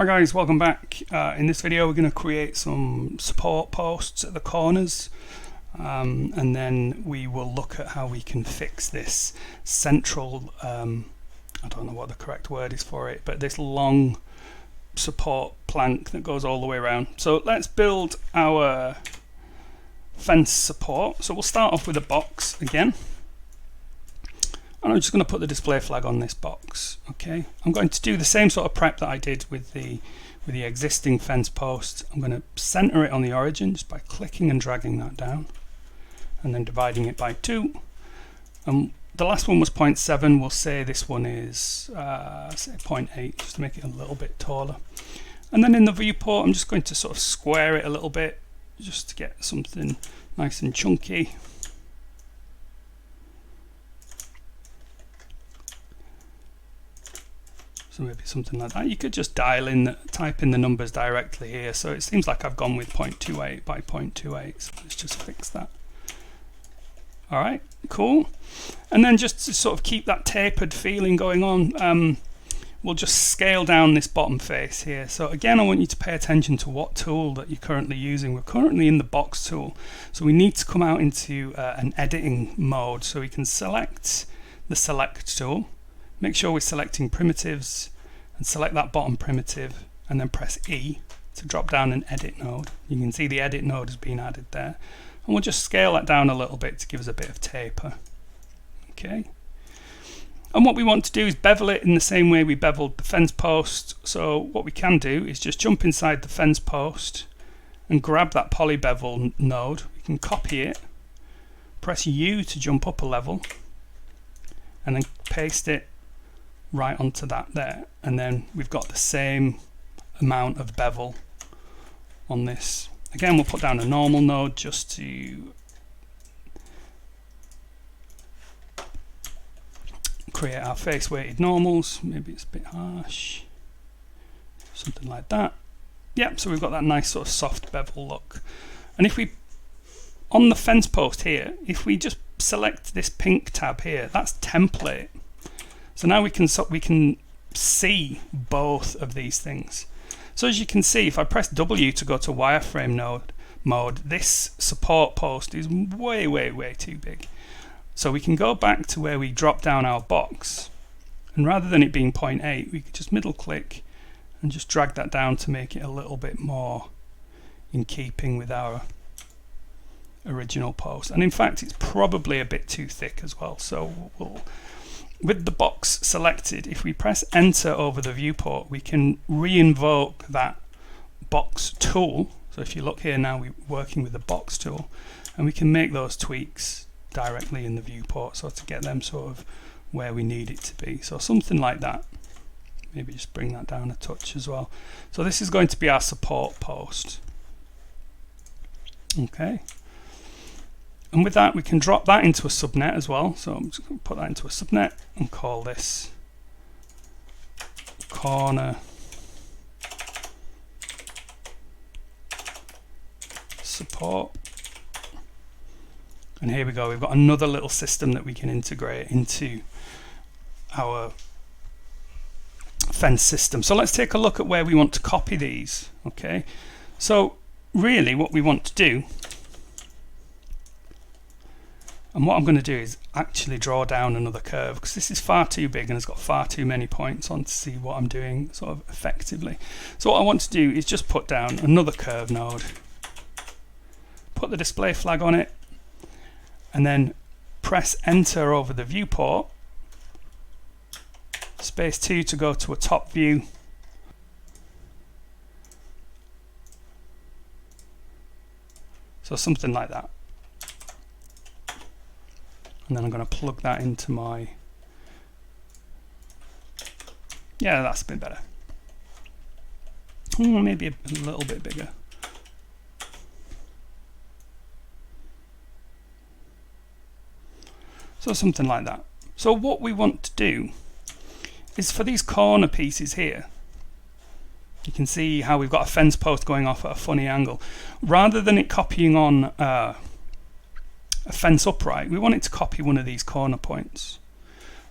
Alright guys, welcome back. In this video we're going to create some support posts at the corners and then we will look at how we can fix this central, I don't know what the correct word is for it, but this long support plank that goes all the way around. So let's build our fence support. So we'll start off with a box again. And I'm just going to put the display flag on this box. Okay, I'm going to do the same sort of prep that I did with the existing fence post. I'm going to center it on the origin just by clicking and dragging that down and then dividing it by 2. The last one was 0.7. We'll say this one is say 0.8 just to make it a little bit taller. And then in the viewport I'm just going to sort of square it a little bit just to get something nice and chunky. So maybe something like that. You could just type in the numbers directly here. So it seems like I've gone with 0.28 by 0.28. So let's just fix that. All right, cool. And then just to sort of keep that tapered feeling going on, we'll just scale down this bottom face here. So again, I want you to pay attention to what tool that you're currently using. We're currently in the box tool. So we need to come out into an editing mode. So we can select the select tool. Make sure we're selecting primitives and select that bottom primitive and then press E to drop down an edit node. You can see the edit node has been added there. And we'll just scale that down a little bit to give us a bit of taper. Okay. And what we want to do is bevel it in the same way we beveled the fence post. So what we can do is just jump inside the fence post and grab that poly bevel node. We can copy it, press U to jump up a level, and then paste it right onto that there, and then we've got the same amount of bevel on this. Again, we'll put down a normal node just to create our face weighted normals. Maybe it's a bit harsh, something like that. Yep, so we've got that nice sort of soft bevel look. And if we, on the fence post here, if we just select this pink tab here, that's template. So now we can see both of these things. So as you can see, if I press W to go to wireframe mode, this support post is way too big. So we can go back to where we drop down our box, and rather than it being 0.8, we could just middle click and just drag that down to make it a little bit more in keeping with our original post. And in fact, it's probably a bit too thick as well. So with the box selected, if we press enter over the viewport, we can re-invoke that box tool. So if you look here now, we're working with the box tool, and we can make those tweaks directly in the viewport, so to get them sort of where we need it to be. So something like that. Maybe just bring that down a touch as well. So this is going to be our support post. Okay. And with that, we can drop that into a subnet as well. So I'm just going to put that into a subnet and call this corner support. And here we go. We've got another little system that we can integrate into our fence system. So let's take a look at where we want to copy these. Okay. So really what we want to do, and what I'm going to do is actually draw down another curve, because this is far too big and has got far too many points on to see what I'm doing sort of effectively. So what I want to do is just put down another curve node, put the display flag on it, and then press enter over the viewport, space 2 to go to a top view, so something like that. And then I'm going to plug that into my, yeah, that's a bit better. Maybe a little bit bigger. So something like that. So what we want to do is for these corner pieces here, you can see how we've got a fence post going off at a funny angle. Rather than it copying on a fence upright, we want it to copy one of these corner points.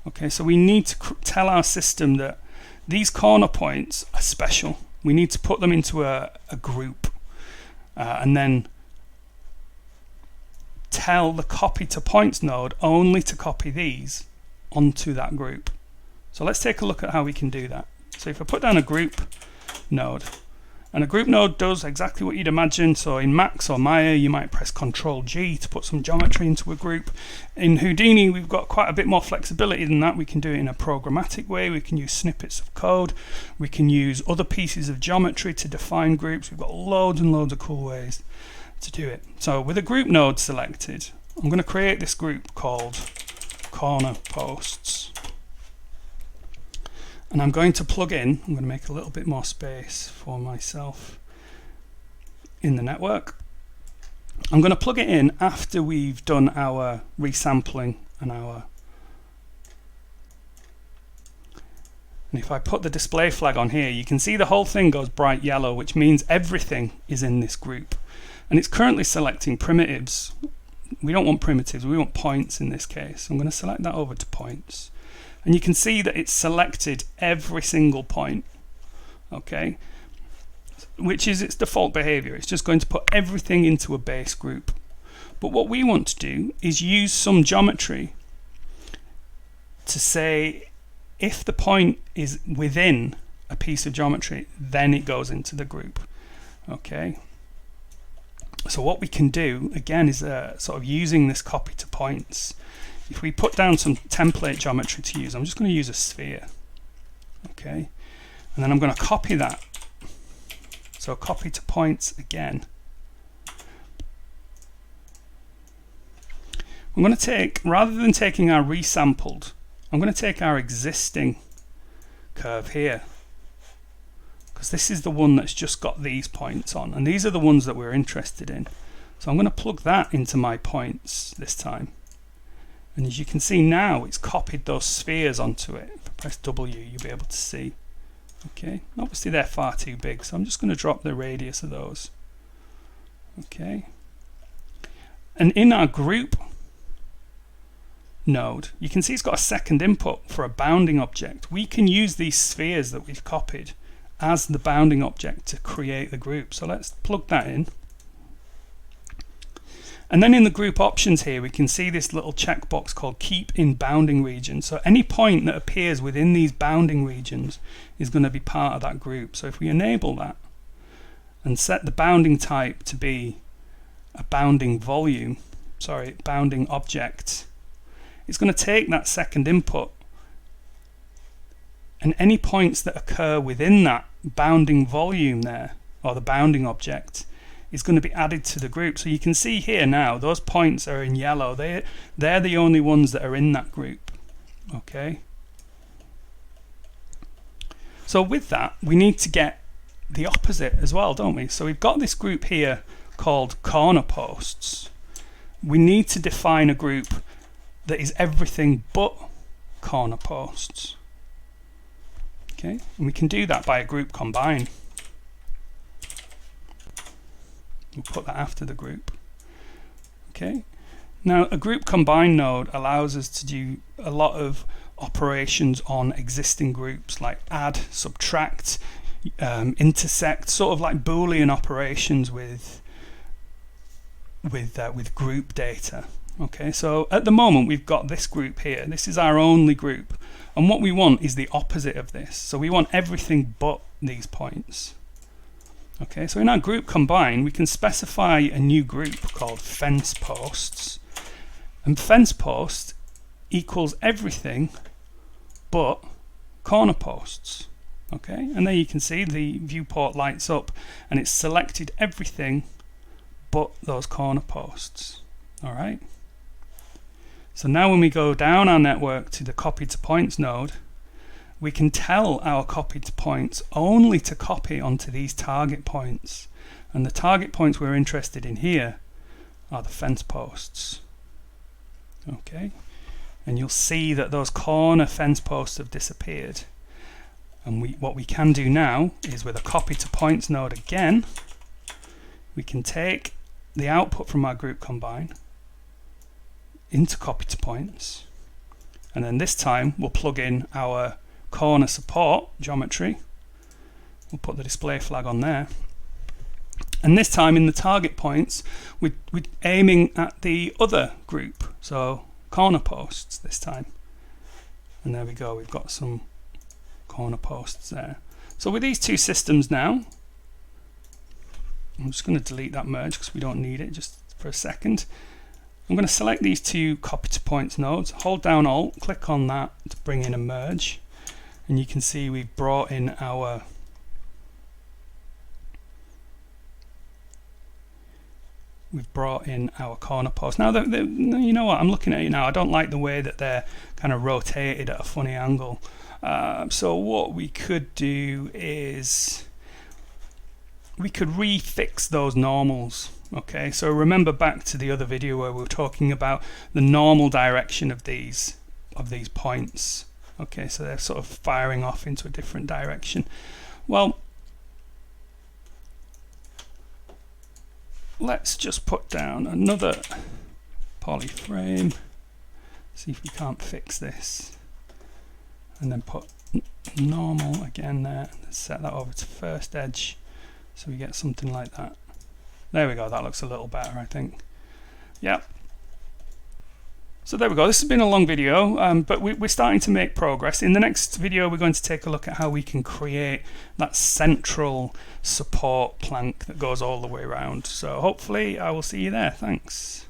Okay, so we need to tell our system that these corner points are special we need to put them into a group and then tell the copy to points node only to copy these onto that group. So let's take a look at how we can do that. So if I put down a group node, and a group node does exactly what you'd imagine. So in Max or Maya, you might press Ctrl G to put some geometry into a group. In Houdini, we've got quite a bit more flexibility than that. We can do it in a programmatic way. We can use snippets of code. We can use other pieces of geometry to define groups. We've got loads and loads of cool ways to do it. So with a group node selected, I'm going to create this group called corner posts. And I'm going to plug in, I'm going to make a little bit more space for myself in the network. I'm going to plug it in after we've done our resampling and our... And if I put the display flag on here, you can see the whole thing goes bright yellow, which means everything is in this group. And it's currently selecting primitives. We don't want primitives, we want points in this case. I'm going to select that over to points. And you can see that it's selected every single point, okay, which is its default behavior. It's just going to put everything into a base group. But what we want to do is use some geometry to say if the point is within a piece of geometry, then it goes into the group, okay. So what we can do, again, is sort of using this copy to points. If we put down some template geometry to use, I'm just going to use a sphere, okay, and then I'm going to copy that. So copy to points again. I'm going to take, rather than taking our resampled, I'm going to take our existing curve here, because this is the one that's just got these points on, and these are the ones that we're interested in. So I'm going to plug that into my points this time. And as you can see now, it's copied those spheres onto it. If I press W, you'll be able to see. Okay, obviously they're far too big, so I'm just going to drop the radius of those. Okay. And in our group node, you can see it's got a second input for a bounding object. We can use these spheres that we've copied as the bounding object to create the group. So let's plug that in. And then in the group options here, we can see this little checkbox called Keep in Bounding Region. So any point that appears within these bounding regions is going to be part of that group. So if we enable that and set the bounding type to be a bounding volume, bounding object, it's going to take that second input, and any points that occur within that bounding volume there, or the bounding object, is going to be added to the group. So you can see here now, those points are in yellow. They're the only ones that are in that group. Okay. So with that, we need to get the opposite as well, don't we? So we've got this group here called corner posts. We need to define a group that is everything but corner posts. Okay, and we can do that by a group combine. We'll put that after the group. Okay. Now a group combine node allows us to do a lot of operations on existing groups, like add, subtract, intersect, sort of like Boolean operations with group data. Okay, so at the moment we've got this group here. This is our only group, and what we want is the opposite of this. So we want everything but these points. Okay, so in our group combine, we can specify a new group called fence posts, and fence post equals everything but corner posts. Okay, and there you can see the viewport lights up, and it's selected everything but those corner posts. All right. So now when we go down our network to the copy to points node, we can tell our copy to points only to copy onto these target points. And the target points we're interested in here are the fence posts. Okay, and you'll see that those corner fence posts have disappeared. And what we can do now is, with a copy to points node again, we can take the output from our group combine into copy to points, and then this time we'll plug in our corner support geometry, We'll put the display flag on there. And this time in the target points, we're aiming at the other group, so corner posts this time. And there we go, we've got some corner posts there. So with these two systems now, I'm just going to delete that merge because we don't need it just for a second. I'm going to select these two copy to points nodes, hold down Alt, click on that to bring in a merge, and you can see we've brought in our corner post. Now, you know what, I'm looking at it now, I don't like the way that they're kind of rotated at a funny angle. So what we could do is we could refix those normals. Okay, so remember back to the other video where we were talking about the normal direction of these points. Okay, so they're sort of firing off into a different direction. Well, let's just put down another polyframe, see if we can't fix this, and then put normal again there. Let's set that over to first edge so we get something like that. There we go, that looks a little better, I think. Yep. So there we go, this has been a long video, but we're starting to make progress. In the next video we're going to take a look at how we can create that central support plank that goes all the way around. So hopefully I will see you there. Thanks.